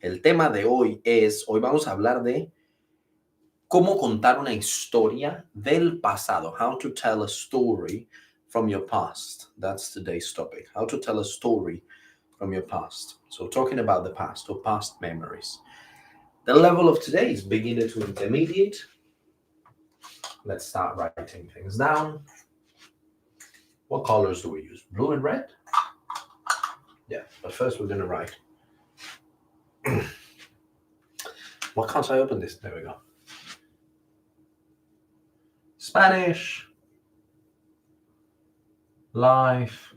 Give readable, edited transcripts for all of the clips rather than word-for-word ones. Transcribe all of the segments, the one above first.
El tema de hoy vamos a hablar de cómo contar una historia del pasado. How to tell a story from your past. That's today's topic. How to tell a story from your past. So talking about the past or past memories. The level of today is beginner to intermediate. Let's start writing things down. What colors do we use? Blue and red? Yeah, but first we're going to write. Why can't I open this? There we go. Spanish life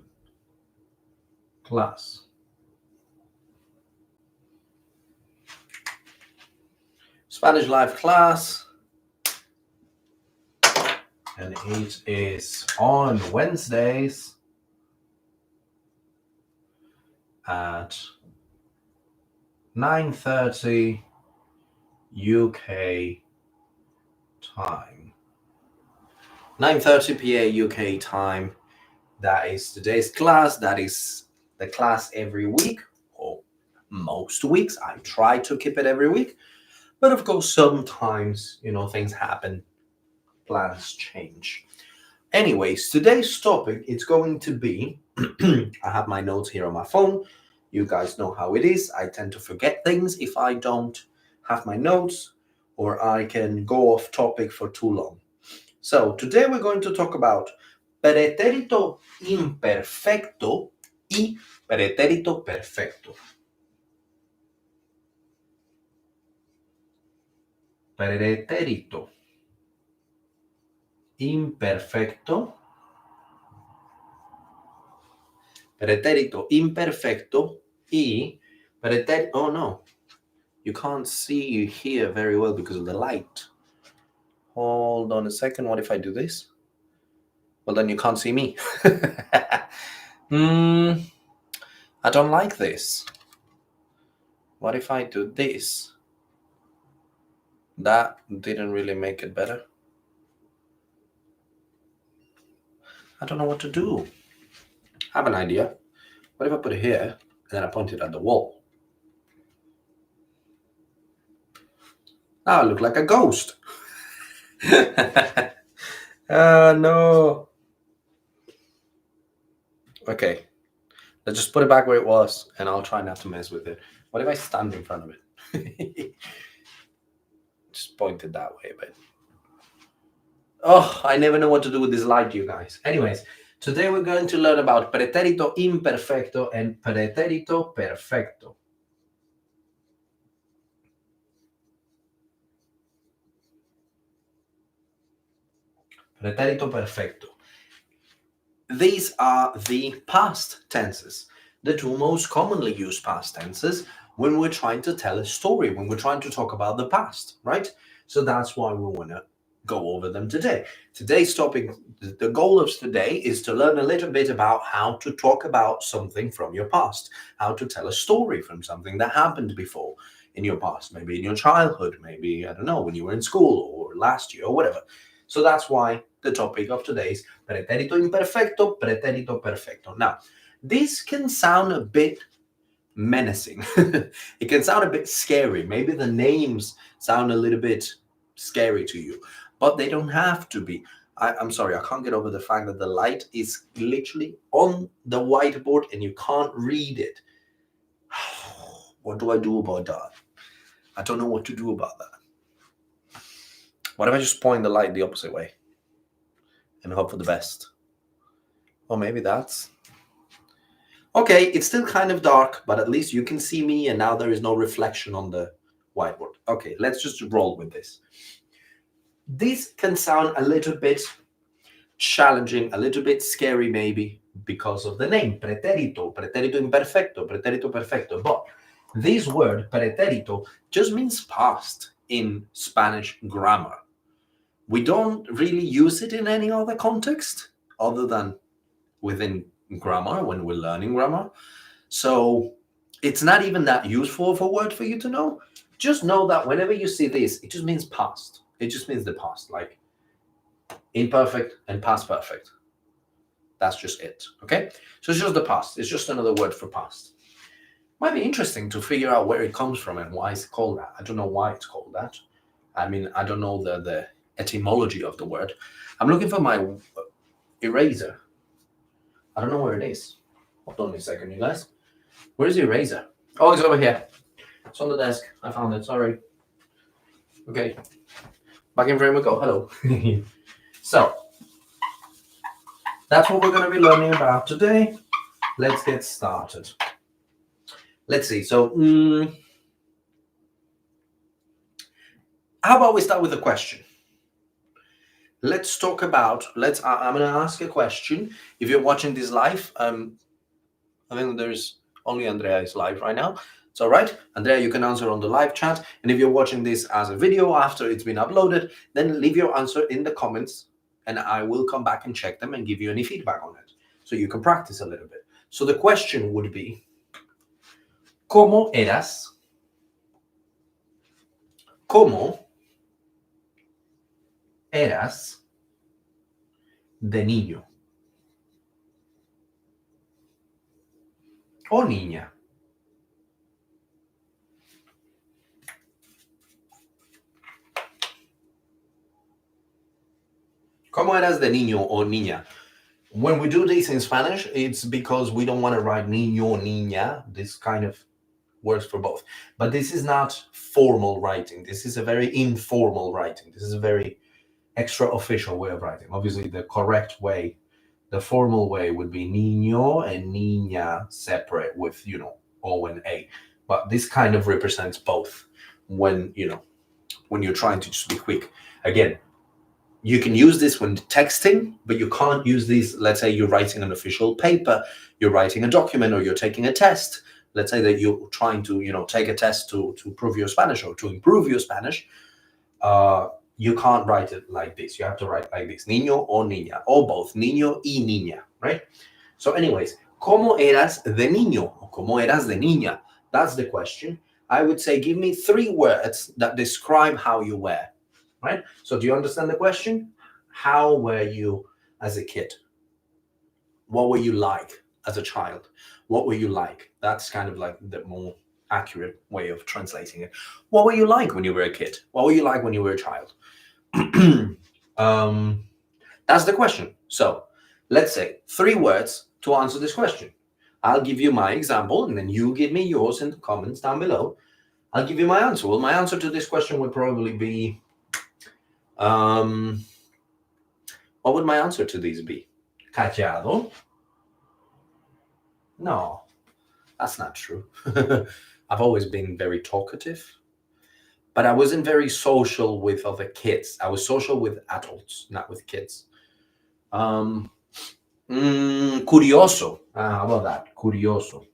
class. Spanish life class. And it is on Wednesdays at 9:30 UK time. 9:30 p.m. UK time. That is today's class. That is the class every week, or most weeks. I try to keep it every week. But of course, sometimes, things happen. Plans change. Anyways, today's topic is going to be, I have my notes here on my phone. You guys know how it is. I tend to forget things if I don't have my notes, or I can go off topic for too long. So today we're going to talk about pretérito imperfecto y pretérito perfecto. Pretérito imperfecto. Pretérito imperfecto y pretérito. Oh no, you can't see here very well because of the light. Hold on a second. What if I do this? Well, then you can't see me. I don't like this. What if I do this? That didn't really make it better. I don't know what to do. I have an idea. What if I put it here and then I point it at the wall? Now I look like a ghost. No. Okay. Let's just put it back where it was and I'll try not to mess with it. What if I stand in front of it? Just point it that way, but... Oh, I never know what to do with this light, you guys. Anyways, today we're going to learn about pretérito imperfecto and pretérito perfecto. Pretérito perfecto. These are the past tenses, the two most commonly used past tenses when we're trying to tell a story, when we're trying to talk about the past, right? So that's why we want to go over them today. Today's topic, the goal of today is to learn a little bit about how to talk about something from your past, how to tell a story from something that happened before in your past, maybe in your childhood, maybe, I don't know, when you were in school or last year or whatever. So that's why the topic of today is pretérito imperfecto, pretérito perfecto. Now, this can sound a bit menacing. It can sound a bit scary. Maybe the names sound a little bit scary to you, but they don't have to be. I'm sorry, I can't get over the fact that the light is literally on the whiteboard and you can't read it. What do I do about that? I don't know what to do about that. What if I just point the light the opposite way and hope for the best? Or maybe that's... Okay, it's still kind of dark, but at least you can see me and now there is no reflection on the whiteboard. Okay, let's just roll with this. This can sound a little bit challenging, a little bit scary maybe because of the name, pretérito, pretérito imperfecto, pretérito perfecto. But this word, pretérito, just means past in Spanish grammar. We don't really use it in any other context other than within grammar when we're learning grammar. So it's not even that useful of a word for you to know. Just know that whenever you see this, it just means past. It just means the past, like imperfect and past perfect. That's just it, okay? So it's just the past. It's just another word for past. Might be interesting to figure out where it comes from and why it's called that. I don't know why it's called that. I mean, I don't know the etymology of the word. I'm looking for my eraser. I don't know where it is. Hold on a second, you guys. Where's the eraser? Oh, it's over here. It's on the desk. I found it. Sorry. Okay. Back in frame we go. Hello. So, that's what we're going to be learning about today. Let's get started. Let's see. So, how about we start with a question? Let's talk about, I'm going to ask a question. If you're watching this live, I think there's only Andrea is live right now. It's all right. Andrea, you can answer on the live chat. And if you're watching this as a video after it's been uploaded, then leave your answer in the comments and I will come back and check them and give you any feedback on it. So you can practice a little bit. So the question would be, ¿Cómo eras? ¿Cómo eras de niño o niña? ¿Cómo eras de niño o niña? When we do this in Spanish, it's because we don't want to write niño, niña. This kind of works for both. But this is not formal writing. This is a very informal writing. This is a very extra official way of writing. Obviously, the correct way, the formal way would be niño and niña separate with, O and A. But this kind of represents both when you're trying to just be quick. Again, you can use this when texting, but you can't use this. Let's say you're writing an official paper, you're writing a document, or you're taking a test. Let's say that you're trying to, take a test to prove your Spanish or to improve your Spanish. You can't write it like this. You have to write like this, niño o niña, or both, niño y niña, right? So anyways, ¿cómo eras de niño? Or ¿Cómo eras de niña? That's the question. I would say, give me 3 words that describe how you were, right? So do you understand the question? How were you as a kid? What were you like as a child? What were you like? That's kind of like the more accurate way of translating it. What were you like when you were a kid? What were you like when you were a child? That's the question. So let's say 3 words to answer this question. I'll give you my example and then you give me yours in the comments down below. I'll give you my answer. Well, my answer to this question would probably be, what would my answer to these be? Callado? No, that's not true. I've always been very talkative, but I wasn't very social with other kids. I was social with adults, not with kids. Curioso. How about that? Curioso.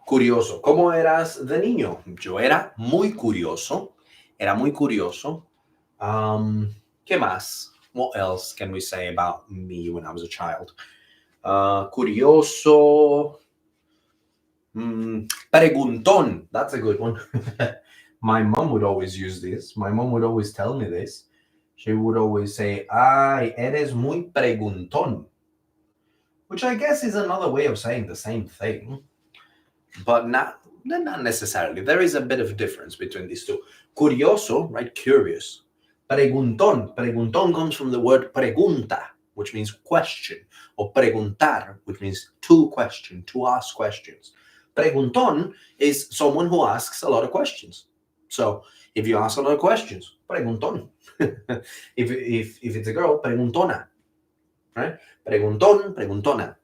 Curioso. ¿Cómo eras de niño? Yo era muy curioso. Era muy curioso. ¿Qué más? What else can we say about me when I was a child? Curioso. Preguntón. That's a good one. My mom would always use this. My mom would always tell me this. She would always say, ay, eres muy preguntón. Which I guess is another way of saying the same thing. But not necessarily. There is a bit of difference between these two. Curioso, right? Curious. Preguntón. Preguntón comes from the word pregunta, which means question, or preguntar, which means to question, to ask questions. Preguntón is someone who asks a lot of questions. So if you ask a lot of questions, preguntón. if it's a girl, preguntona, right? Preguntón, preguntona.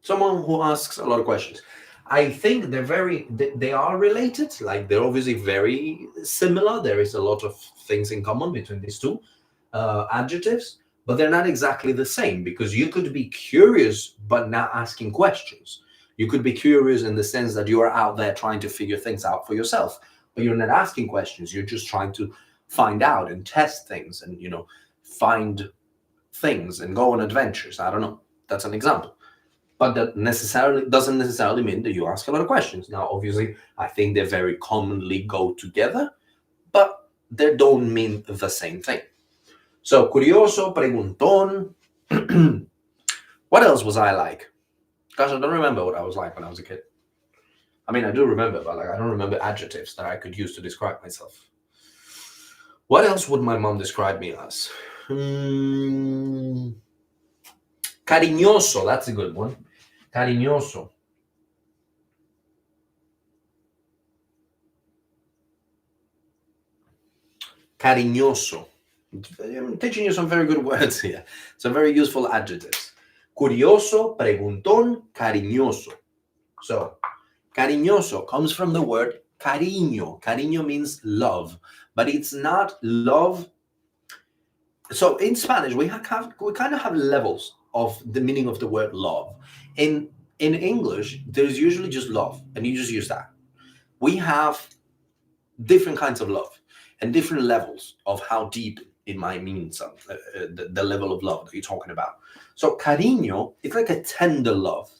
Someone who asks a lot of questions. I think they are related. Like they're obviously very similar. There is a lot of things in common between these two adjectives, but they're not exactly the same because you could be curious but not asking questions. You could be curious in the sense that you are out there trying to figure things out for yourself, but you're not asking questions. You're just trying to find out and test things and, find things and go on adventures. I don't know. That's an example. But that doesn't necessarily mean that you ask a lot of questions. Now, obviously, I think they very commonly go together, but they don't mean the same thing. So, curioso, preguntón. What else was I like? Gosh, I don't remember what I was like when I was a kid. I mean, I do remember, but like I don't remember adjectives that I could use to describe myself. What else would my mom describe me as? Cariñoso, that's a good one. Cariñoso. Cariñoso. I'm teaching you some very good words here. Some very useful adjectives. Curioso, preguntón, cariñoso. So, cariñoso comes from the word cariño. Cariño means love, but it's not love. So in Spanish, we kind of have levels of the meaning of the word love. In English, there's usually just love, and you just use that. We have different kinds of love and different levels of how deep it might mean the level of love that you're talking about. So cariño, it's like a tender love.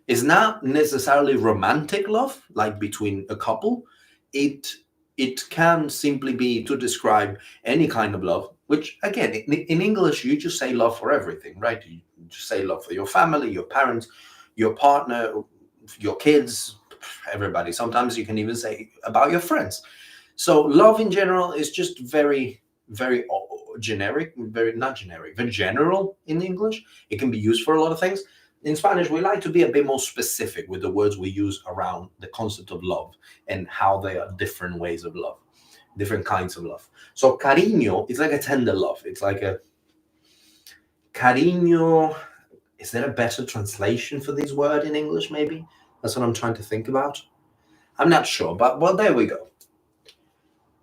It's not necessarily romantic love, like between a couple. It can simply be to describe any kind of love, which again, in English, you just say love for everything, right? You just say love for your family, your parents, your partner, your kids, everybody. Sometimes you can even say about your friends. So love in general is just very, very generic, very not generic, very general in English. It can be used for a lot of things. In Spanish, we like to be a bit more specific with the words we use around the concept of love and how they are different ways of love, different kinds of love. So cariño is like a tender love. It's like a cariño. Is there a better translation for this word in English? Maybe that's what I'm trying to think about. I'm not sure, but well, there we go.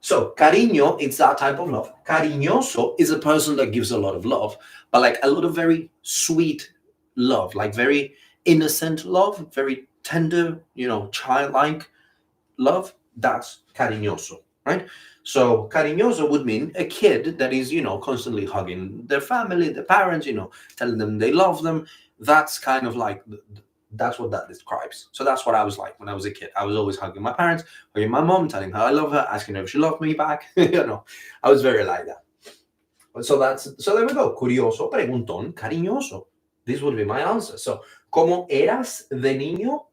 So cariño, it's that type of love. Cariñoso is a person that gives a lot of love, but like a lot of very sweet love, like very innocent love, very tender, childlike love. That's cariñoso, right? So cariñoso would mean a kid that is, constantly hugging their family, their parents, telling them they love them. That's kind of like that's what that describes. So that's what I was like when I was a kid. I was always hugging my parents, hugging my mom, telling her I love her, asking her if she loved me back. I was very like that. So there we go. Curioso, preguntón, cariñoso. This would be my answer. So, ¿cómo eras de niño?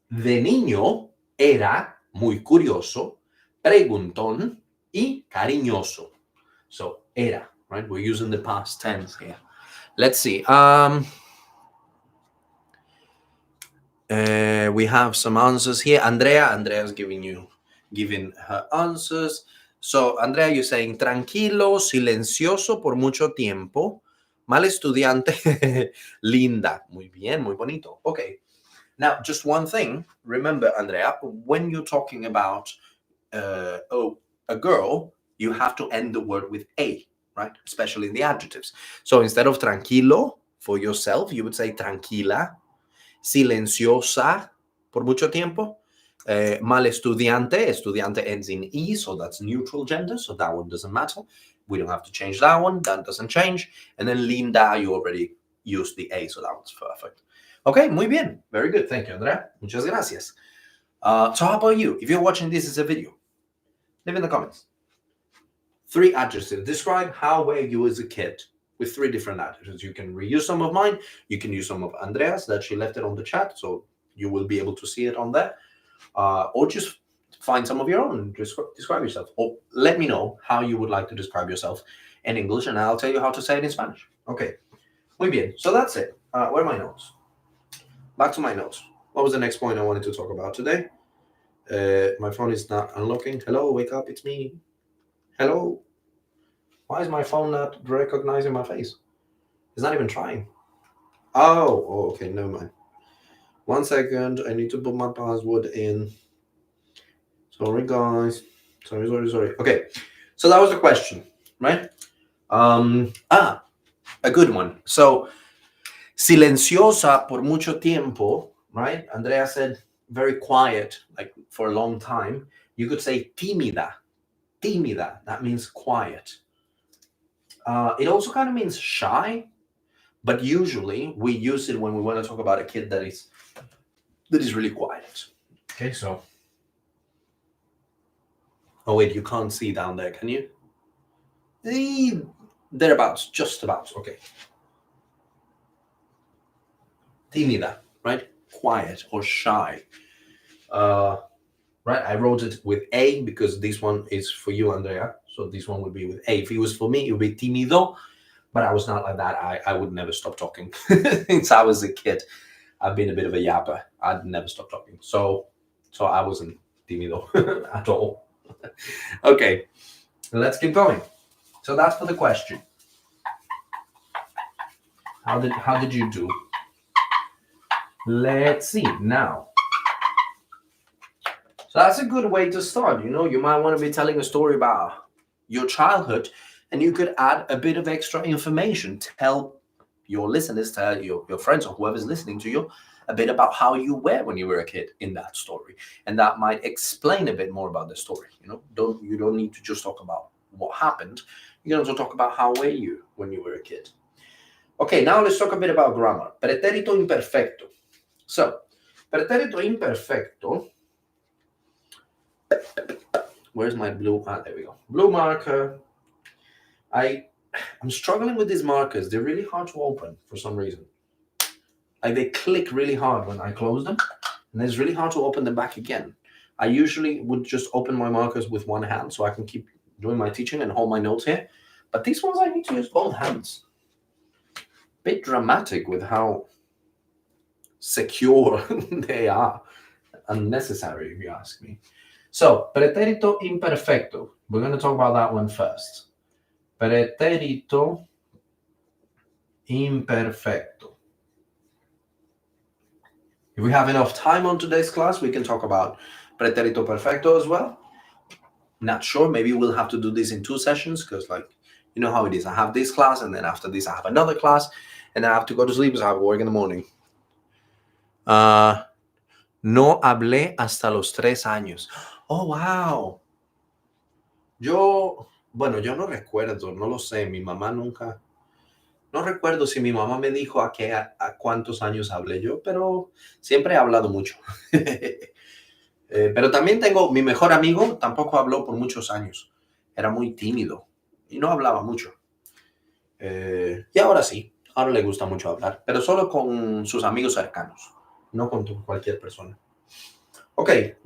De niño era muy curioso, preguntón y cariñoso. So, era, right? We're using the past tense here. Let's see. We have some answers here. Andrea's giving her answers. So, Andrea, you're saying tranquilo, silencioso por mucho tiempo, mal estudiante, linda. Muy bien, muy bonito. Okay. Now, just one thing. Remember, Andrea, when you're talking about a girl, you have to end the word with a, right? Especially in the adjectives. So instead of tranquilo for yourself, you would say tranquila. Silenciosa por mucho tiempo. Mal estudiante. Estudiante ends in E, so that's neutral gender, so that one doesn't matter. We don't have to change that one. That doesn't change. And then linda, you already used the A, so that one's perfect. Okay, muy bien. Very good. Thank you, Andrea. Muchas gracias. So how about you? If you're watching this as a video, leave in the comments 3 adjectives. Describe how were you as a kid with 3 different adjectives. You can reuse some of mine. You can use some of Andrea's that she left it on the chat, so you will be able to see it on there. Or just find some of your own and describe yourself. Or let me know how you would like to describe yourself in English, and I'll tell you how to say it in Spanish. Okay. Muy bien. So that's it. Where are my notes? Back to my notes. What was the next point I wanted to talk about today? My phone is not unlocking. Hello, wake up. It's me. Hello. Why is my phone not recognizing my face? It's not even trying. Oh, okay. Never mind. 1 second. I need to put my password in. Sorry, guys. Sorry. Okay. So that was the question, right? A good one. So, silenciosa por mucho tiempo, right? Andrea said very quiet, like for a long time. You could say tímida. Tímida. That means quiet. It also kind of means shy, but usually we use it when we want to talk about a kid that is really quiet. Okay, so. Oh wait, you can't see down there, can you? Thereabouts, just about. Okay. Tímida, right? Quiet or shy. Right? I wrote it with A because this one is for you, Andrea. So this one would be with A. If it was for me, it would be tímido. But I was not like that. I would never stop talking since I was a kid. I've been a bit of a yapper. I'd never stop talking. So I wasn't tímido at all. Okay, let's keep going. So that's for the question. How did you do? Let's see now. So that's a good way to start. You might want to be telling a story about your childhood, and you could add a bit of extra information. Tell your listeners, tell your friends or whoever's listening to you a bit about how you were when you were a kid in that story. And that might explain a bit more about the story. You don't need to just talk about what happened. You can also talk about how were you when you were a kid. Okay, now let's talk a bit about grammar. Pretérito imperfecto. So, pretérito imperfecto. Where's my blue? There we go. Blue marker. I'm struggling with these markers. They're really hard to open for some reason. Like they click really hard when I close them, and it's really hard to open them back again. I usually would just open my markers with one hand so I can keep doing my teaching and hold my notes here. But these ones I need to use both hands. Bit dramatic with how secure they are. Unnecessary, if you ask me. So, pretérito imperfecto. We're going to talk about that one first. Pretérito imperfecto. If we have enough time on today's class, we can talk about pretérito perfecto as well. Not sure. Maybe we'll have to do this in 2 sessions because, you know how it is. I have this class, and then after this, I have another class, and I have to go to sleep because I have work in the morning. No hablé hasta los 3 años. Oh, wow. Yo no recuerdo, no lo sé. Mi mamá nunca. No recuerdo si mi mamá me dijo a cuántos años hablé yo, pero siempre he hablado mucho. Pero también tengo mi mejor amigo, tampoco habló por muchos años. Era muy tímido y no hablaba mucho. Y ahora sí, ahora le gusta mucho hablar, pero solo con sus amigos cercanos, no con cualquier persona. Okay.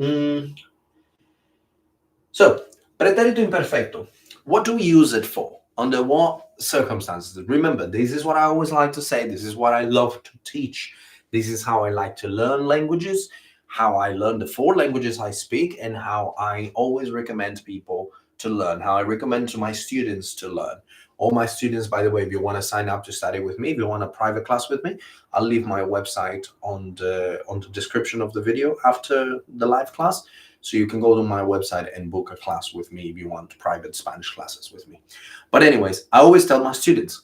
So, pretérito imperfecto. What do we use it for? Under what circumstances? Remember, this is what I always like to say. This is what I love to teach. This is how I like to learn languages, how I learn the 4 languages I speak, and how I always recommend people to learn, how I recommend to my students to learn. All my students, by the way, if you want to sign up to study with me, if you want a private class with me, I'll leave my website on the description of the video after the live class. So you can go to my website and book a class with me if you want private Spanish classes with me. But anyways, I always tell my students,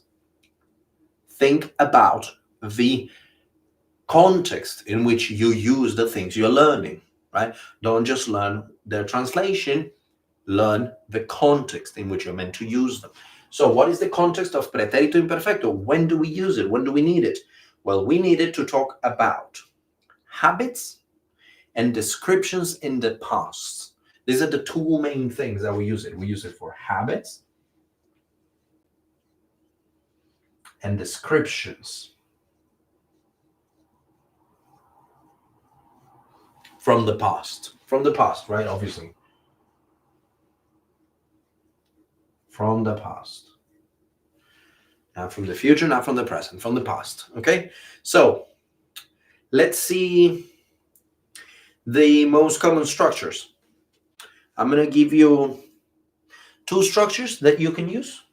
think about the context in which you use the things you're learning, right? Don't just learn their translation, learn the context in which you're meant to use them. So what is the context of pretérito imperfecto? When do we use it? When do we need it? Well, we need it to talk about habits and descriptions in the past. These are the 2 main things that we use it. We use it for habits and descriptions from the past. From the past, right? Obviously. From the past. Not from the future, not from the present, from the past. Okay? So, let's see the most common structures. I'm going to give you 2 structures that you can use.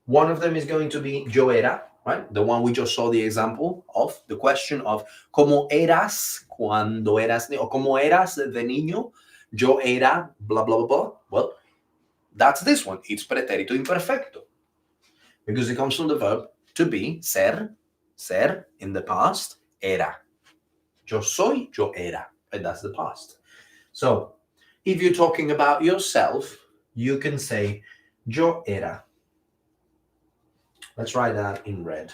One of them is going to be yo era, right? The one we just saw the example of, the question of ¿cómo eras cuando eras niño? O ¿cómo eras de niño? Yo era, blah, blah, blah, blah. Well, that's this one. It's pretérito imperfecto. Because it comes from the verb to be, ser in the past, era. Yo soy, yo era. And that's the past. So, if you're talking about yourself, you can say yo era. Let's write that in red.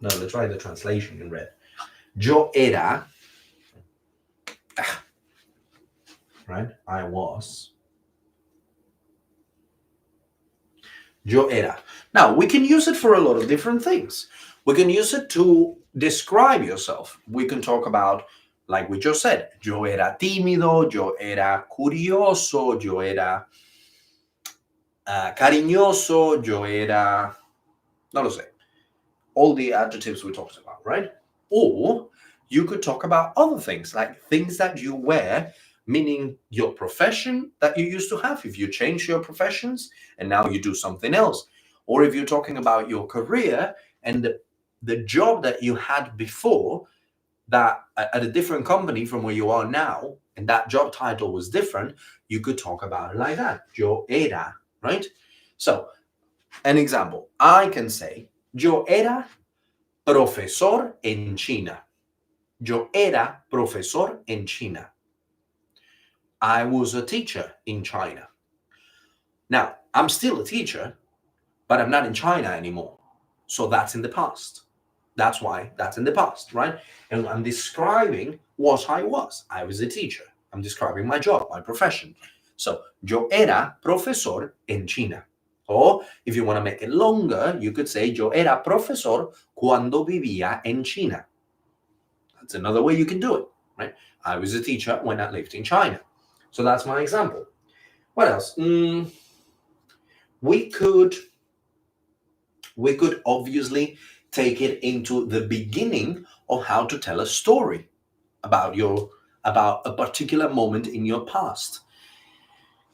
No, let's write the translation in red. Yo era, right? I was. Yo era. Now, we can use it for a lot of different things. We can use it to describe yourself. We can talk about, like we just said, yo era tímido, yo era curioso, yo era cariñoso, yo era, no lo sé, all the adjectives we talked about, right? Or you could talk about other things, like things that you wear, meaning your profession that you used to have, if you change your professions and now you do something else. Or if you're talking about your career and the job that you had before, that at a different company from where you are now, and that job title was different, you could talk about it like that. Yo era, right? So, an example, I can say, yo era profesor en China. Yo era profesor en China. I was a teacher in China. Now, I'm still a teacher, but I'm not in China anymore. So that's in the past. That's why that's in the past, right? And I'm describing what I was. I was a teacher. I'm describing my job, my profession. So, yo era profesor en China. Or if you want to make it longer, you could say yo era profesor cuando vivía en China. That's another way you can do it, right? I was a teacher when I lived in China. So that's my example. What else? We could obviously take it into the beginning of how to tell a story about a particular moment in your past.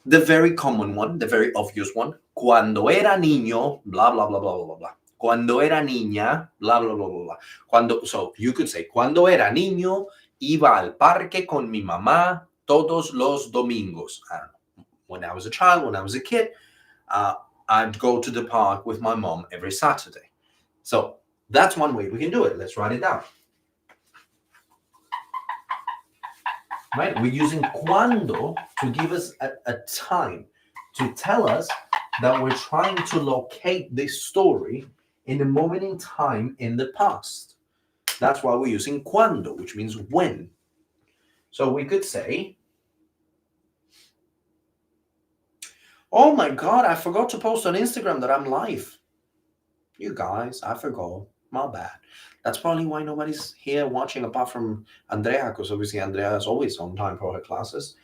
The very common one, the very obvious one, cuando era niño, blah blah blah blah blah blah. Cuando era niña, blah blah blah blah blah. So you could say, cuando era niño, iba al parque con mi mamá todos los domingos. I don't know. When I was a child, when I was a kid, I'd go to the park with my mom every Saturday. So that's one way we can do it. Let's write it down. Right? We're using cuando to give us a time, to tell us that we're trying to locate this story in a moment in time in the past. That's why we're using cuando, which means when. So we could say, oh my God, I forgot to post on Instagram that I'm live. You guys, I forgot. My bad. That's probably why nobody's here watching apart from Andrea, because obviously Andrea is always on time for her classes.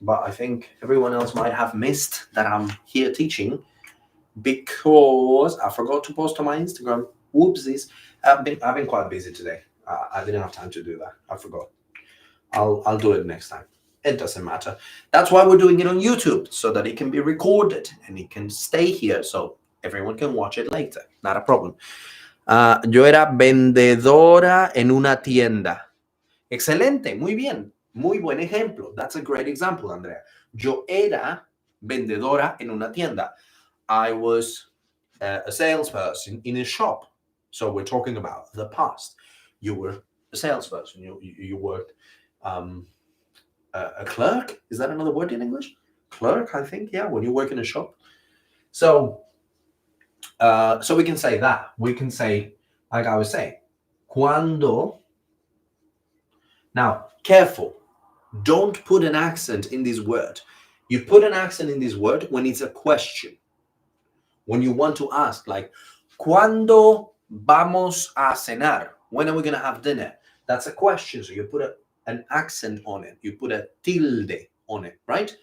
But I think everyone else might have missed that I'm here teaching because I forgot to post on my Instagram. Whoopsies. I've been quite busy today. I didn't have time to do that. I forgot. I'll do it next time. It doesn't matter. That's why we're doing it on YouTube, so that it can be recorded and it can stay here so everyone can watch it later. Not a problem. Yo era vendedora en una tienda. Excelente, muy bien. Muy buen ejemplo. That's a great example, Andrea. Yo era vendedora en una tienda. I was a salesperson in a shop. So we're talking about the past. You were a salesperson. You worked a clerk. Is that another word in English? Clerk, I think. Yeah, when you work in a shop. So we can say that. We can say, like I was saying, cuando. Now, careful. Don't put an accent in this word. You put an accent in this word when it's a question. When you want to ask, like, ¿cuándo vamos a cenar? When are we going to have dinner? That's a question. So you put an accent on it. You put a tilde on it, right?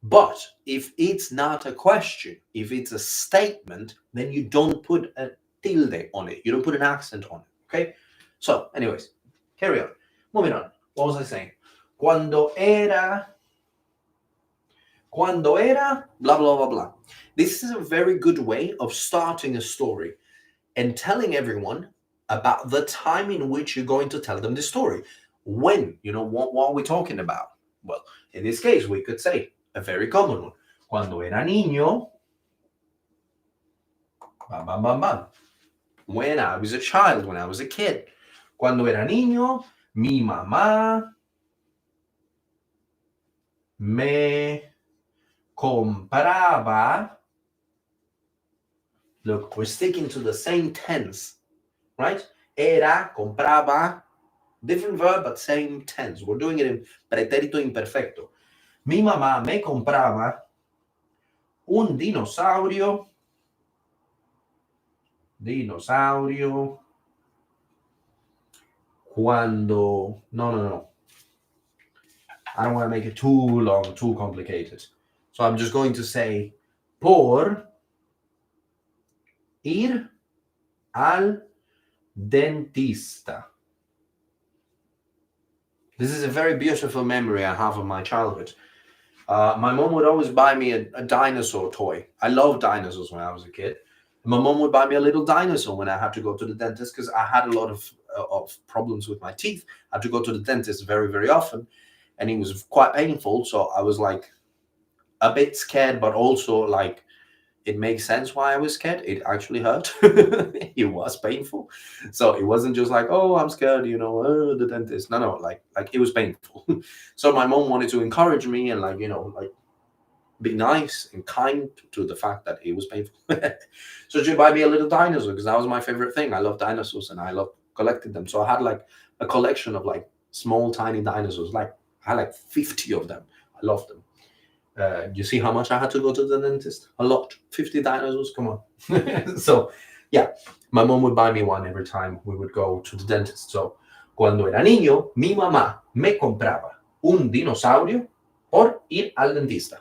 But if it's not a question, if it's a statement, then you don't put a tilde on it. You don't put an accent on it, okay? So, anyways, carry on. Moving on. What was I saying? Cuando era, blah, blah, blah, blah. This is a very good way of starting a story and telling everyone about the time in which you're going to tell them the story. When, what are we talking about? Well, in this case, we could say a very common one. Cuando era niño, bam, bam, bam, bam. When I was a child, when I was a kid. Cuando era niño, mi mamá me compraba. Look, we're sticking to the same tense, right? Era, compraba, different verb, but same tense. We're doing it in pretérito imperfecto. Mi mamá me compraba un dinosaurio Dinosaurio. Cuando. No, no, no. I don't want to make it too long, too complicated. So I'm just going to say por ir al dentista. This is a very beautiful memory I have of my childhood. My mom would always buy me a dinosaur toy. I loved dinosaurs when I was a kid. My mom would buy me a little dinosaur when I had to go to the dentist because I had a lot of problems with my teeth. I had to go to the dentist very, very often, and it was quite painful. So I was like a bit scared, but also like it makes sense why I was scared. It actually hurt. It was painful. So it wasn't just like, oh, I'm scared, the dentist. No, no, like it was painful. So my mom wanted to encourage me and like be nice and kind to the fact that it was painful. So she'd buy me a little dinosaur because that was my favorite thing. I love dinosaurs and I love collecting them. So I had like a collection of like small, tiny dinosaurs. Like I had like 50 of them. I loved them. You see how much I had to go to the dentist? A lot. 50 dinosaurs? Come on. So, yeah, my mom would buy me one every time we would go to the dentist. So, cuando era niño, mi mamá me compraba un dinosaurio por ir al dentista.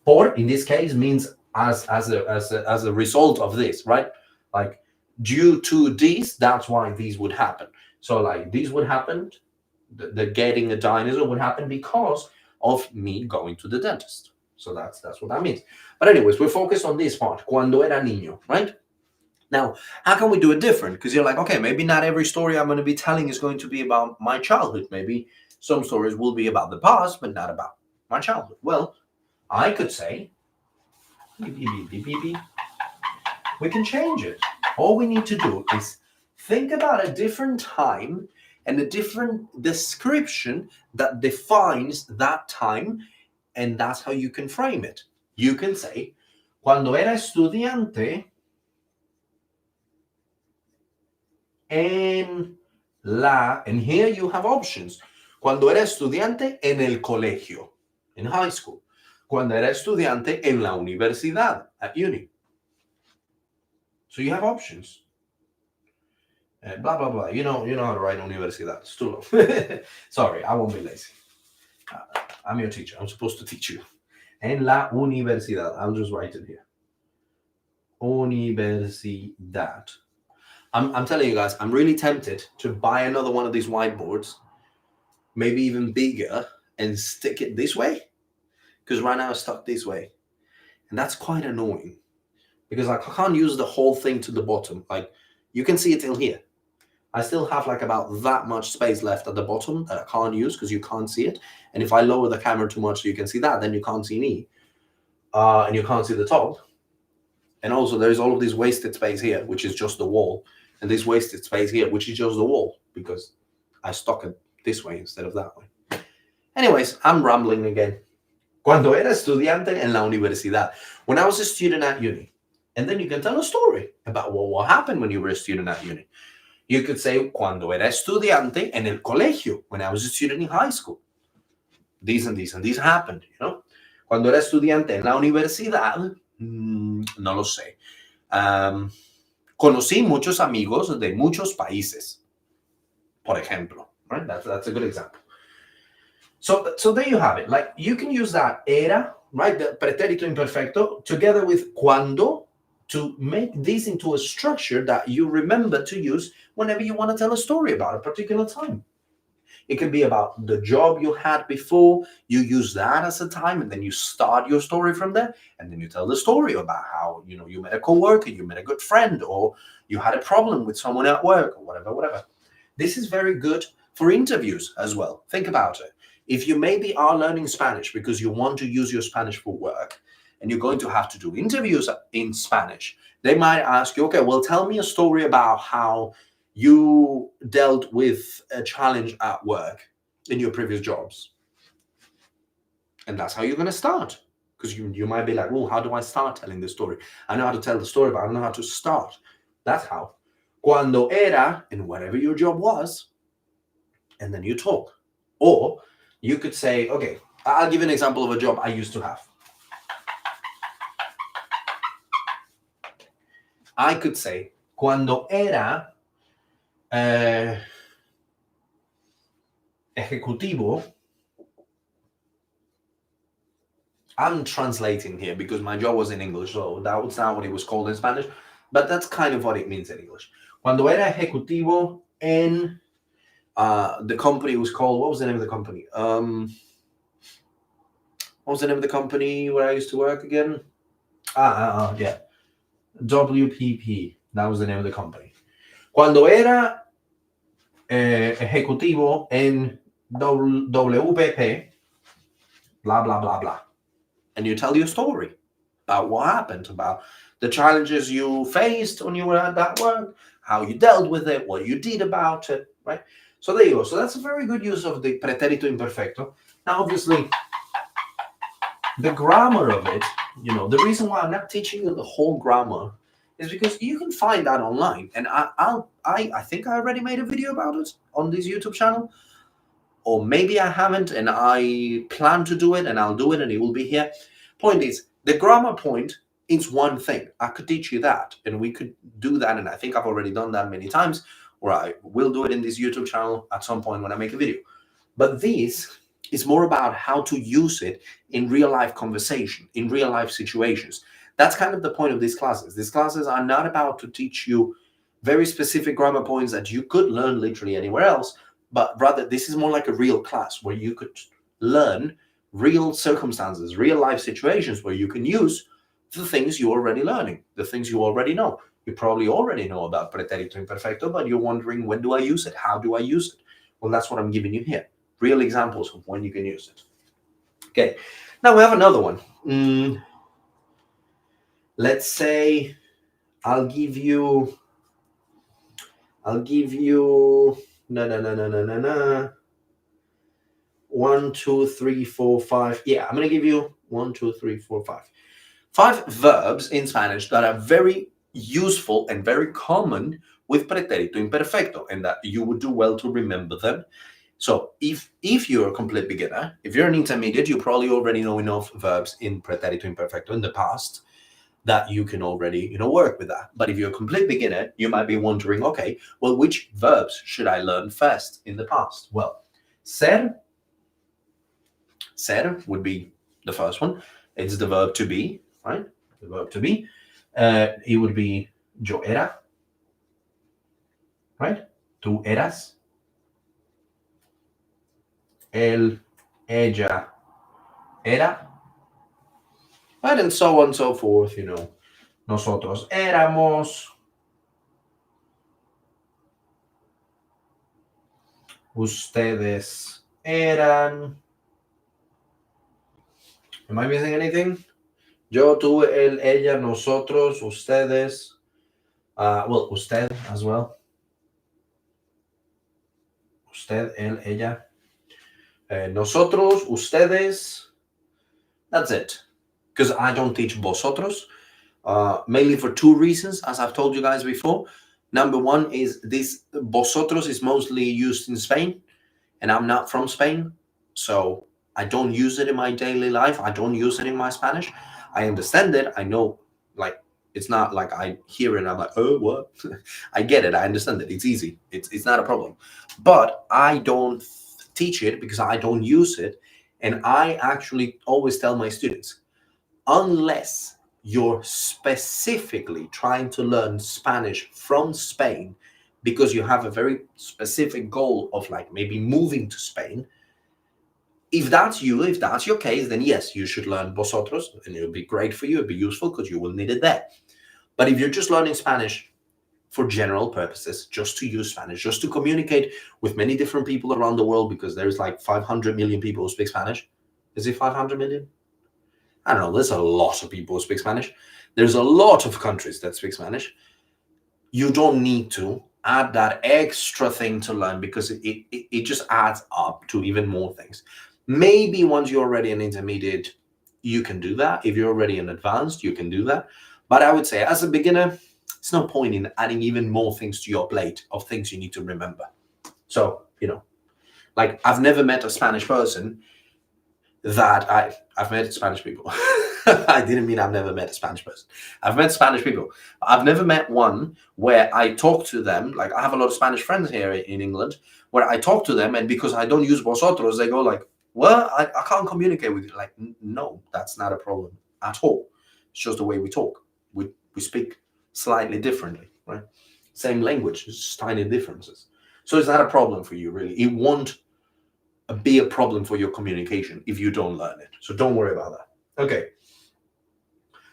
Por, in this case, means as a result of this, right? Like, due to this, that's why these would happen. So, like, these would happen, the getting a dinosaur would happen because of me going to the dentist. So that's what that means. But anyways, we're focused on this part. Cuando era niño, right? Now, how can we do it different? Because you're like, okay, maybe not every story I'm going to be telling is going to be about my childhood. Maybe some stories will be about the past, but not about my childhood. Well, I could say, we can change it. All we need to do is think about a different time and a different description that defines that time, and that's how you can frame it. You can say, cuando era estudiante en and here you have options. Cuando era estudiante en el colegio, in high school. Cuando era estudiante en la universidad, at uni. So you have options. Blah blah blah. You know how to write universidad. It's too long. Sorry, I won't be lazy. I'm your teacher. I'm supposed to teach you. En la universidad. I'll just write it here. Universidad. I'm telling you guys, I'm really tempted to buy another one of these whiteboards, maybe even bigger, and stick it this way. Because right now it's stuck this way. And that's quite annoying. Because like, I can't use the whole thing to the bottom. Like, you can see it till here. I still have like about that much space left at the bottom that I can't use because you can't see it. And if I lower the camera too much so you can see that, then you can't see me. And you can't see the top. And also there's all of this wasted space here, which is just the wall. And this wasted space here, which is just the wall, because I stuck it this way instead of that way. Anyways, I'm rambling again. Cuando era estudiante en la universidad. When I was a student at uni. And then you can tell a story about what happened when you were a student at uni. You could say, cuando era estudiante en el colegio, when I was a student in high school. These and these and these happened, Cuando era estudiante en la universidad, no lo sé. Conocí muchos amigos de muchos países, por ejemplo. Right? That's a good example. So there you have it. Like, you can use that era, right, the pretérito imperfecto, together with cuando, to make this into a structure that you remember to use whenever you want to tell a story about a particular time. It can be about the job you had before. You use that as a time, and then you start your story from there, and then you tell the story about how you met a coworker, you met a good friend, or you had a problem with someone at work, or whatever. This is very good for interviews as well. Think about it. If you maybe are learning Spanish because you want to use your Spanish for work, and you're going to have to do interviews in Spanish, they might ask you, okay, well, tell me a story about how you dealt with a challenge at work in your previous jobs. And that's how you're going to start. Because you might be like, well, how do I start telling this story? I know how to tell the story, but I don't know how to start. That's how. Cuando era, and whatever your job was, and then you talk. Or you could say, okay, I'll give you an example of a job I used to have. I could say, Cuando era ejecutivo, I'm translating here because my job was in English, so that was not what it was called in Spanish, but that's kind of what it means in English. Cuando era ejecutivo en the company was called, what was the name of the company? What was the name of the company where I used to work again? Yeah. WPP. That was the name of the company. Cuando era ejecutivo en WPP, blah, blah, blah, blah. And you tell your story about what happened, about the challenges you faced when you were at that work, how you dealt with it, what you did about it, right? So there you go. So that's a very good use of the pretérito imperfecto. Now, obviously, the grammar of it, the reason why I'm not teaching you the whole grammar is because you can find that online. And I think I already made a video about it on this YouTube channel. Or maybe I haven't, and I plan to do it, and I'll do it, and it will be here. Point is, the grammar point is one thing. I could teach you that, and we could do that, and I think I've already done that many times, or I will do it in this YouTube channel at some point when I make a video. But this is more about how to use it in real-life conversation, in real-life situations. That's kind of the point of these classes. These classes are not about to teach you very specific grammar points that you could learn literally anywhere else, but rather this is more like a real class where you could learn real circumstances, real life situations where you can use the things you're already learning, the things you already know. You probably already know about pretérito imperfecto, but you're wondering, when do I use it? How do I use it? Well, that's what I'm giving you here. Real examples of when you can use it. Okay, now we have another one. Let's say I'll give you no. 1, 2, 3, 4, 5. Yeah, I'm going to give you 1, 2, 3, 4, 5. 5 verbs in Spanish that are very useful and very common with pretérito imperfecto, and that you would do well to remember them. So if you're a complete beginner, if you're an intermediate, you probably already know enough verbs in pretérito imperfecto in the past that you can already work with that. But if you're a complete beginner, you might be wondering, okay, well, which verbs should I learn first in the past? Well, ser would be the first one. It's the verb to be, right? The verb to be. It would be yo era, right? Tú eras. Él, ella era. Right? And so on and so forth, Nosotros éramos. Ustedes eran. Am I missing anything? Yo, tú, él, ella, nosotros, ustedes. Well, usted as well. Usted, él, ella. Nosotros, ustedes. That's it. Because I don't teach vosotros. Mainly for 2 reasons, as I've told you guys before. Number one is this vosotros is mostly used in Spain, and I'm not from Spain, so I don't use it in my daily life. I don't use it in my Spanish. I understand it. I know, like, it's not like I hear it and I'm like, oh, what? I get it. I understand it. It's easy. It's not a problem. But I don't teach it because I don't use it. And I actually always tell my students, unless you're specifically trying to learn Spanish from Spain because you have a very specific goal of, like, maybe moving to Spain, if that's your case, then yes, you should learn vosotros, and it'll be great for you. It'll be useful because you will need it there. But if you're just learning Spanish for general purposes, just to use Spanish, just to communicate with many different people around the world, because there's like 500 million people who speak Spanish. Is it 500 million? I don't know. There's a lot of people who speak Spanish. There's a lot of countries that speak Spanish. You don't need to add that extra thing to learn because it just adds up to even more things. Maybe once you're already an intermediate, you can do that. If you're already an advanced, you can do that. But I would say as a beginner, it's no point in adding even more things to your plate of things you need to remember. So, like, I've never met a Spanish person that I've met Spanish people. I didn't mean I've never met a Spanish person. I've met Spanish people. I've never met one where I talk to them. Like, I have a lot of Spanish friends here in England where I talk to them, and because I don't use vosotros, they go like, well, I can't communicate with you. Like, no, that's not a problem at all. It's just the way we talk. We speak slightly differently, right? Same language, just tiny differences. So it's not a problem for you, really. It won't be a problem for your communication if you don't learn it. So don't worry about that. Okay.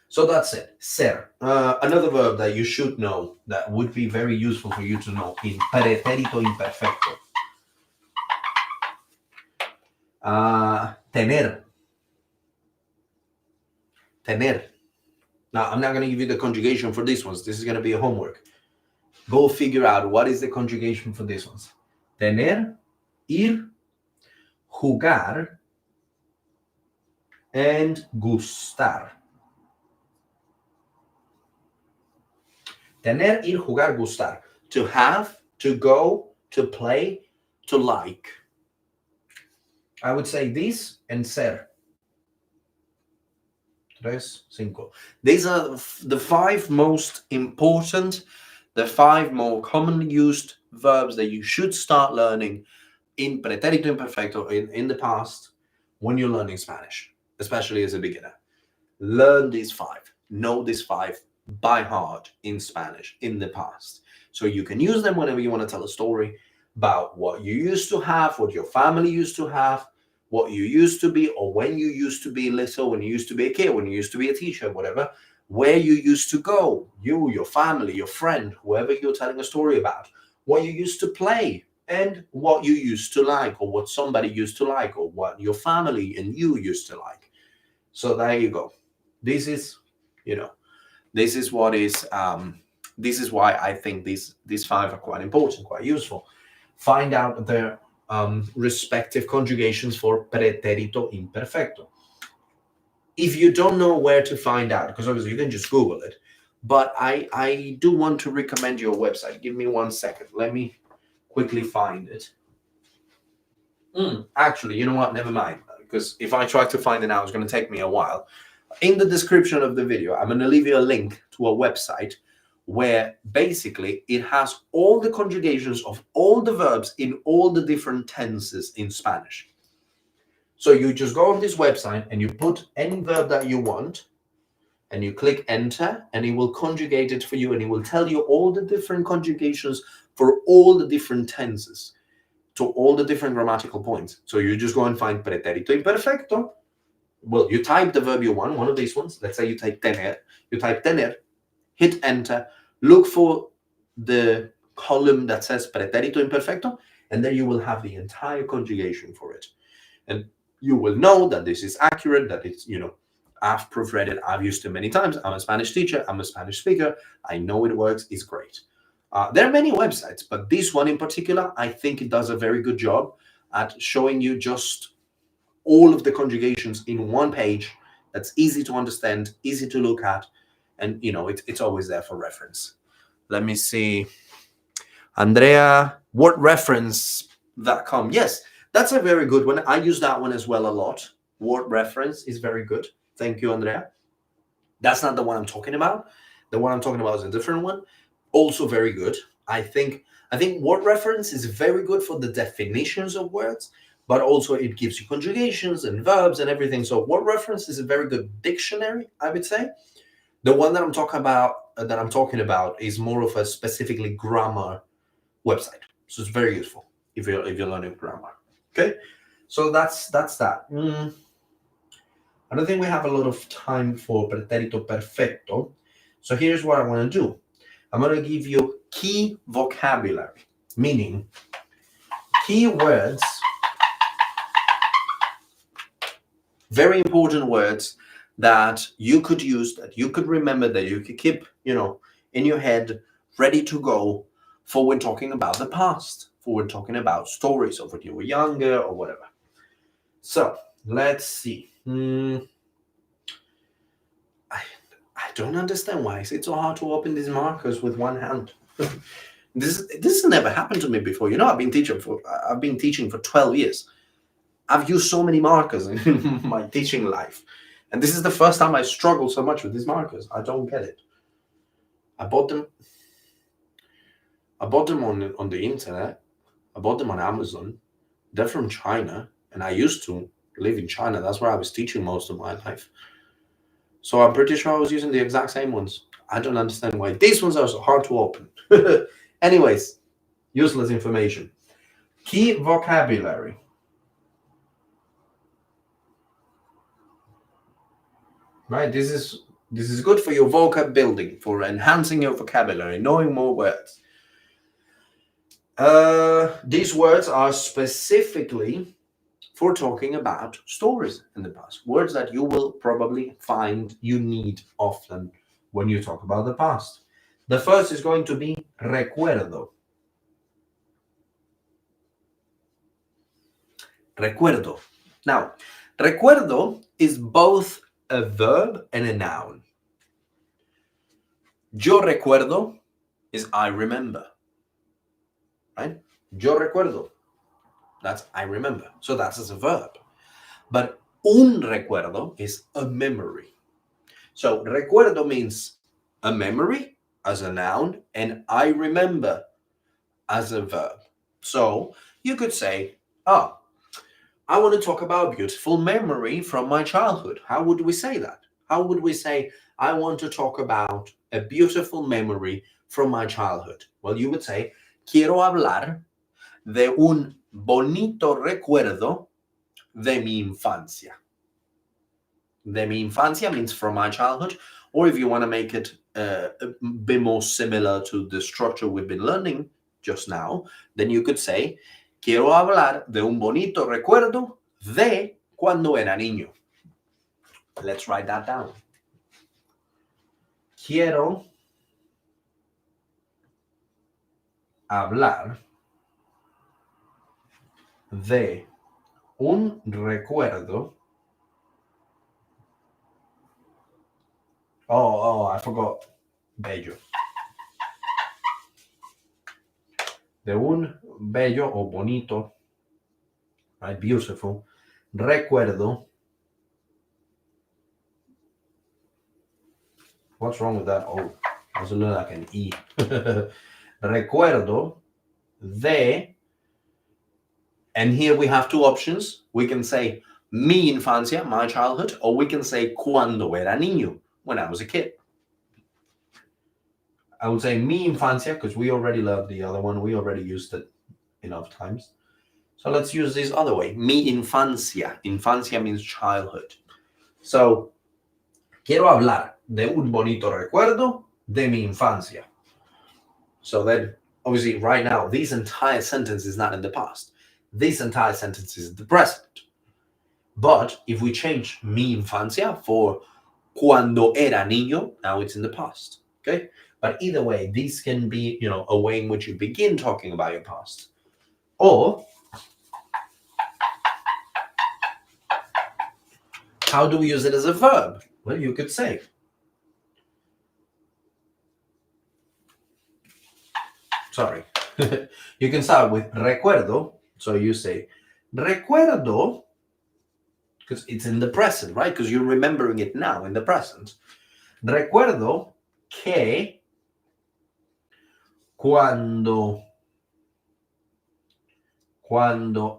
So that's it. Ser. Another verb that you should know that would be very useful for you to know in pretérito imperfecto. Tener. Tener. Now, I'm not going to give you the conjugation for these ones. This is going to be a homework. Go figure out what is the conjugation for these ones. Tener, ir, jugar, and gustar. Tener, ir, jugar, gustar. To have, to go, to play, to like. I would say this and ser. 3, 5. These are the 5 most important, the 5 more commonly used verbs that you should start learning in pretérito imperfecto, in the past, when you're learning Spanish, especially as a beginner. Learn these 5. Know these 5 by heart in Spanish in the past. So you can use them whenever you want to tell a story about what you used to have, what your family used to have, what you used to be, or when you used to be little, when you used to be a kid, when you used to be a teacher, whatever, where you used to go, you, your family, your friend, whoever you're telling a story about, what you used to play, and what you used to like, or what somebody used to like, or what your family and you used to like. So there you go. This is, this is what is, this is why I think these 5 are quite important, quite useful. Find out their respective conjugations for pretérito imperfecto. If you don't know where to find out, because obviously you can just Google it, but I do want to recommend your website. Give me 1 second. Let me quickly find it. Actually, you know what? Never mind. Because if I try to find it now, it's going to take me a while. In the description of the video, I'm going to leave you a link to a website where basically it has all the conjugations of all the verbs in all the different tenses in Spanish. So you just go on this website and you put any verb that you want and you click enter, and it will conjugate it for you, and it will tell you all the different conjugations for all the different tenses to all the different grammatical points. So you just go and find pretérito imperfecto. Well, you type the verb you want, one of these ones. Let's say you type tener. You type tener, hit enter, look for the column that says pretérito imperfecto, and then you will have the entire conjugation for it. And you will know that this is accurate, that it's, I've proofread it, I've used it many times. I'm a Spanish teacher, I'm a Spanish speaker. I know it works, it's great. There are many websites, but this one in particular, I think it does a very good job at showing you just all of the conjugations in one page. That's easy to understand, easy to look at, and it's always there for reference. Let me see. Andrea, wordreference.com. Yes, that's a very good one. I use that one as well a lot. Word reference is very good. Thank you, Andrea. That's not the one I'm talking about. The one I'm talking about is a different one. Also very good. I think word reference is very good for the definitions of words, but also it gives you conjugations and verbs and everything. So word reference is a very good dictionary, I would say. The one that I'm talking about is more of a specifically grammar website. So it's very useful if you're learning grammar. Okay, so that's that. I don't think we have a lot of time for pretérito perfecto. So here's what I want to do. I'm going to give you key vocabulary, meaning key words, very important words that you could use, that you could remember, that you could keep, in your head, ready to go for when talking about the past, for when talking about stories of when you were younger or whatever. So let's see. I don't understand why is it so hard to open these markers with one hand. This has never happened to me before. I've been teaching for 12 years. I've used so many markers in my teaching life, And this is the first time I struggle so much with these markers. I don't get it. I bought them on the internet. I bought them on Amazon. They're from China, and I used to live in China. That's where I was teaching most of my life. So I'm pretty sure I was using the exact same ones. I don't understand why these ones are so hard to open. Anyways, useless information. Key vocabulary. Right, this is good for your vocab building, for enhancing your vocabulary, knowing more words. These words are specifically for talking about stories in the past, words that you will probably find you need often when you talk about the past. The first is going to be recuerdo. Recuerdo. Now, recuerdo is both a verb and a noun. Yo recuerdo is I remember. Right? Yo recuerdo. That's I remember. So that's as a verb. But un recuerdo is a memory. So recuerdo means a memory as a noun and I remember as a verb. So you could say, oh, I want to talk about a beautiful memory from my childhood. How would we say that? How would we say, I want to talk about a beautiful memory from my childhood? Well, you would say, quiero hablar de un bonito recuerdo de mi infancia. De mi infancia means from my childhood, or if you want to make it a bit more similar to the structure we've been learning just now, then you could say, quiero hablar de un bonito recuerdo de cuando era niño. Let's write that down. Quiero hablar de un recuerdo. Oh, I forgot. Bello. De un bello o bonito, right? Beautiful. Recuerdo. What's wrong with that? Oh, doesn't look like an E. Recuerdo de, and here we have two options. We can say mi infancia, my childhood, or we can say cuando era niño, when I was a kid. I would say mi infancia because we already learned the other one. We already used it enough times. So let's use this other way. Mi infancia. Infancia means childhood. So, quiero hablar de un bonito recuerdo de mi infancia. So then, obviously, right now, this entire sentence is not in the past. This entire sentence is in the present. But if we change mi infancia for cuando era niño, now it's in the past. Okay? But either way, this can be, a way in which you begin talking about your past. Or, how do we use it as a verb? Well, you could say, you can start with recuerdo. So you say, recuerdo, because it's in the present, right? Because you're remembering it now in the present. Recuerdo que cuando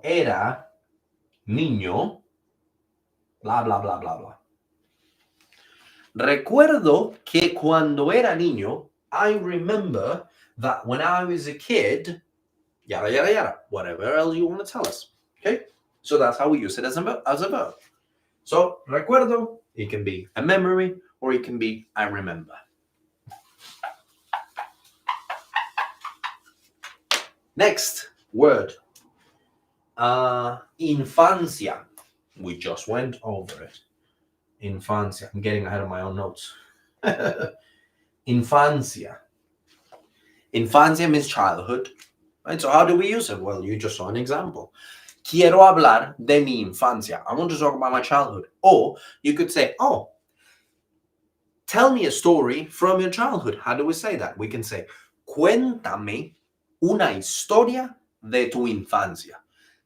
era niño, bla, bla, bla, bla, bla. Recuerdo que cuando era niño, I remember that when I was a kid, yada, yada, yada, whatever else you want to tell us. Okay? So that's how we use it as a verb. So, recuerdo, it can be a memory, or it can be I remember. Next word. Infancia. We just went over it. Infancia. I'm getting ahead of my own notes. Infancia. Infancia means childhood. Right? So how do we use it? Well, you just saw an example. Quiero hablar de mi infancia. I want to talk about my childhood. Or you could say, oh, tell me a story from your childhood. How do we say that? We can say, cuéntame una historia de tu infancia.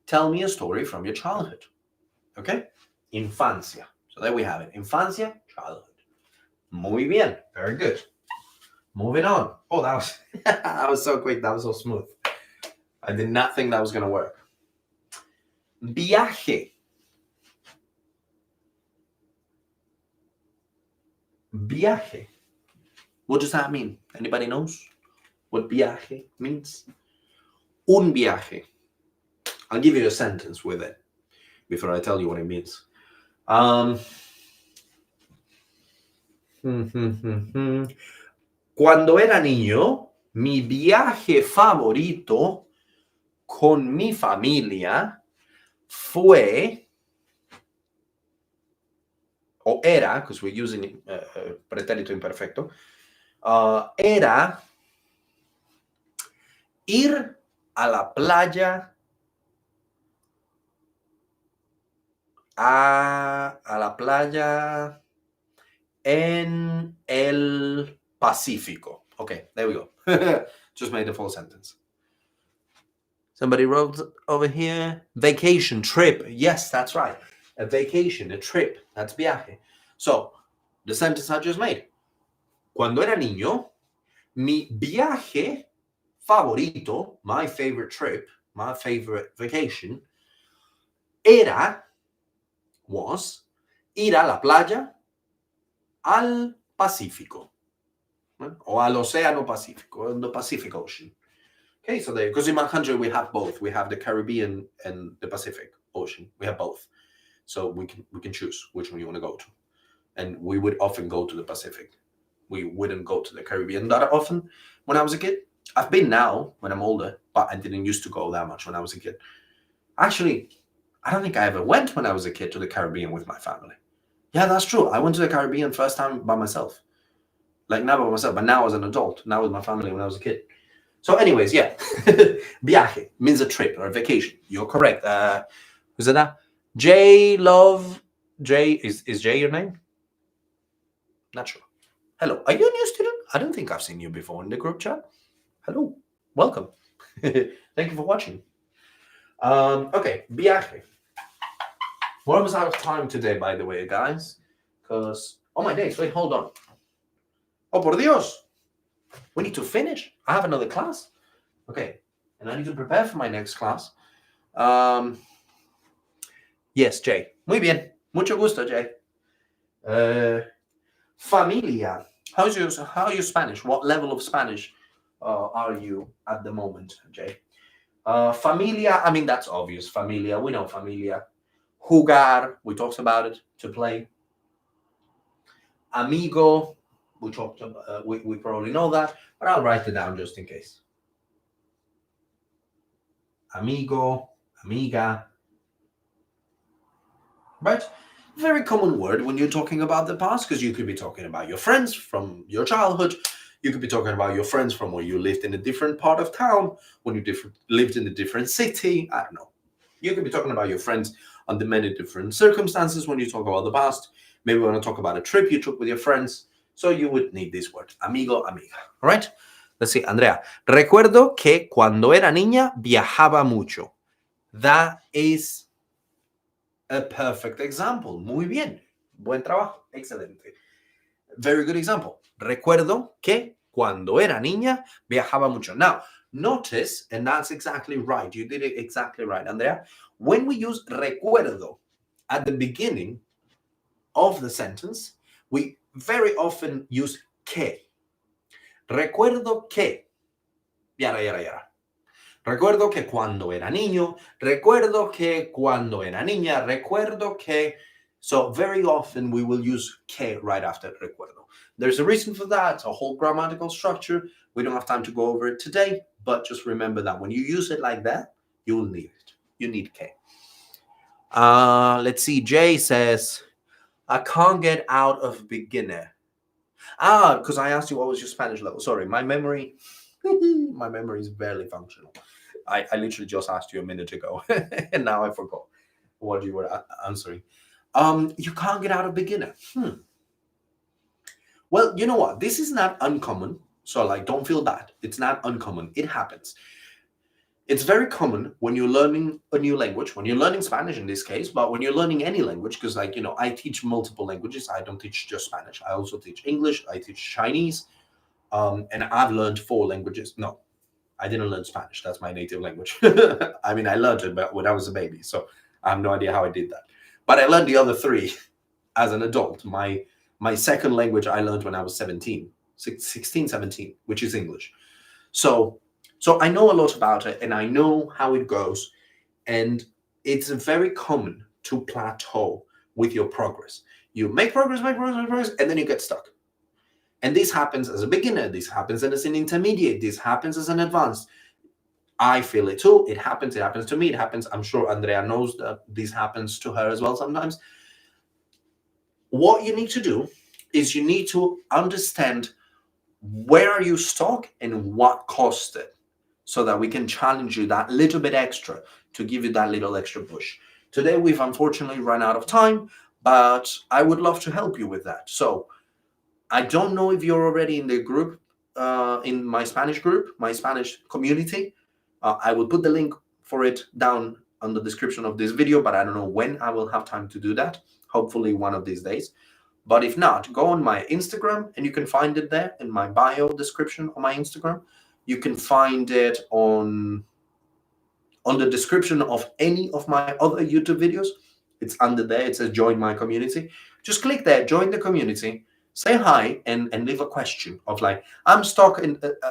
Tell me a story from your childhood. Okay? Infancia. So So there we have it. Infancia, childhood. Muy bien. Very good. Moving on. Oh, that was that was so quick. That was so smooth. I did not think that was going to work. Viaje. Viaje. What does that mean? Anybody knows what viaje means? Un viaje. I'll give you a sentence with it before I tell you what it means. Cuando era niño, mi viaje favorito con mi familia fue, o era, because we're using pretérito imperfecto, era ir a la playa, a la playa en el Pacífico. Okay, there we go. Just made the full sentence. Somebody wrote over here, vacation, trip. Yes, that's right. A vacation, a trip. That's viaje. So, the sentence I just made. Cuando era niño, mi viaje favorito, my favorite trip, my favorite vacation, was ir a la playa al Pacífico. Or al Océano Pacífico, the Pacific Ocean. Okay, so there, because in my country we have both. We have the Caribbean and the Pacific Ocean. We have both. So we can choose which one you want to go to. And we would often go to the Pacific. We wouldn't go to the Caribbean that often when I was a kid. I've been now when I'm older, but I didn't used to go that much when I was a kid. Actually, I don't think I ever went when I was a kid to the Caribbean with my family. Yeah, that's true. I went to the Caribbean first time by myself. Like not by myself, but now as an adult. Now with my family when I was a kid. So anyways, yeah. Viaje means a trip or a vacation. You're correct. Who's that? Jay Love. Jay, is Jay your name? Not sure. Hello. Are you a new student? I don't think I've seen you before in the group chat. Hello. Welcome. Thank you for watching. Okay, viaje. We're almost out of time today, by the way, guys. Because, oh my days, wait, hold on. Oh, por Dios. We need to finish. I have another class. Okay. And I need to prepare for my next class. Yes, Jay. Muy bien. Mucho gusto, Jay. Familia. How's your Spanish? What level of Spanish are you at the moment, Jay? Familia, I mean, that's obvious. Familia, we know familia. Jugar, we talked about it, to play. Amigo, we talked about, we probably know that, but I'll write it down just in case. Amigo, amiga. Right? Very common word when you're talking about the past, because you could be talking about your friends from your childhood. You could be talking about your friends from when you lived in a different part of town, when you lived in a different city. I don't know. You could be talking about your friends under many different circumstances when you talk about the past. Maybe we want to talk about a trip you took with your friends. So you would need this word, amigo, amiga. All right? Let's see, Andrea. Recuerdo que cuando era niña viajaba mucho. That is a perfect example. Muy bien. Buen trabajo. Excelente. Very good example. Recuerdo que cuando era niña viajaba mucho. Now, notice, and that's exactly right. You did it exactly right, Andrea. When we use recuerdo at the beginning of the sentence, we very often use que. Recuerdo que. Yara, yara, yara. Recuerdo que cuando era niño. Recuerdo que cuando era niña. Recuerdo que. So very often we will use que right after recuerdo. There's a reason for that. It's a whole grammatical structure. We don't have time to go over it today, but just remember that when you use it like that, you will need it. You need que. Let's see. Jay says, I can't get out of beginner. Because I asked you what was your Spanish level. Sorry, my memory is barely functional. I literally just asked you a minute ago, and now I forgot what you were answering. You can't get out of beginner. Well, you know what? This is not uncommon. So, don't feel bad. It's not uncommon. It happens. It's very common when you're learning a new language, when you're learning Spanish in this case, but when you're learning any language, because like, I teach multiple languages. I don't teach just Spanish. I also teach English. I teach Chinese. And I've learned 4 languages. No, I didn't learn Spanish. That's my native language. I mean, I learned it but when I was a baby. So I have no idea how I did that. But I learned the other 3 as an adult. My second language I learned when I was 16, 17, which is English. So I know a lot about it, and I know how it goes. And it's very common to plateau with your progress. You make progress, and then you get stuck. And this happens as a beginner, this happens as an intermediate, this happens as an advanced. I feel it too. It happens to me, it happens. I'm sure Andrea knows that this happens to her as well sometimes. What you need to do is you need to understand where are you stuck and what caused it, so that we can challenge you that little bit extra to give you that little extra push. Today, we've unfortunately run out of time, but I would love to help you with that. So I don't know if you're already in the group, in my Spanish group, my Spanish community. I will put the link for it down on the description of this video, but I don't know when I will have time to do that. Hopefully one of these days. But if not, go on my Instagram and you can find it there in my bio description on my Instagram. You can find it on the description of any of my other YouTube videos. It's under there. It says join my community. Just click there, join the community, say hi, and leave a question of like, I'm stuck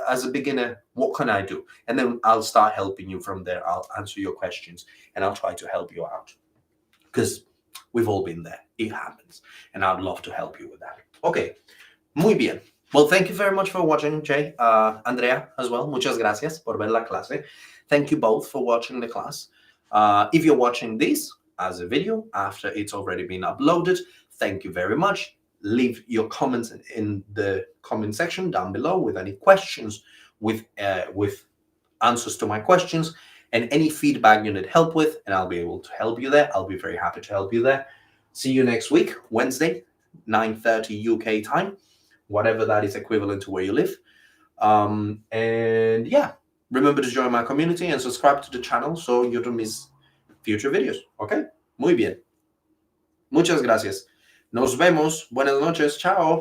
as a beginner, what can I do? And then I'll start helping you from there. I'll answer your questions and I'll try to help you out, because we've all been there. It happens. And I'd love to help you with that. Okay. Muy bien. Well, thank you very much for watching, Jay. Andrea as well. Muchas gracias por ver la clase. Thank you both for watching the class. If you're watching this as a video after it's already been uploaded, thank you very much. Leave your comments in the comment section down below with any questions, with answers to my questions, and any feedback you need help with, and I'll be able to help you there. I'll be very happy to help you there. See you next week, Wednesday, 9:30 UK time, whatever that is equivalent to where you live. And yeah, remember to join my community and subscribe to the channel so you don't miss future videos. Okay? Muy bien. Muchas gracias. Nos vemos. Buenas noches. Chao.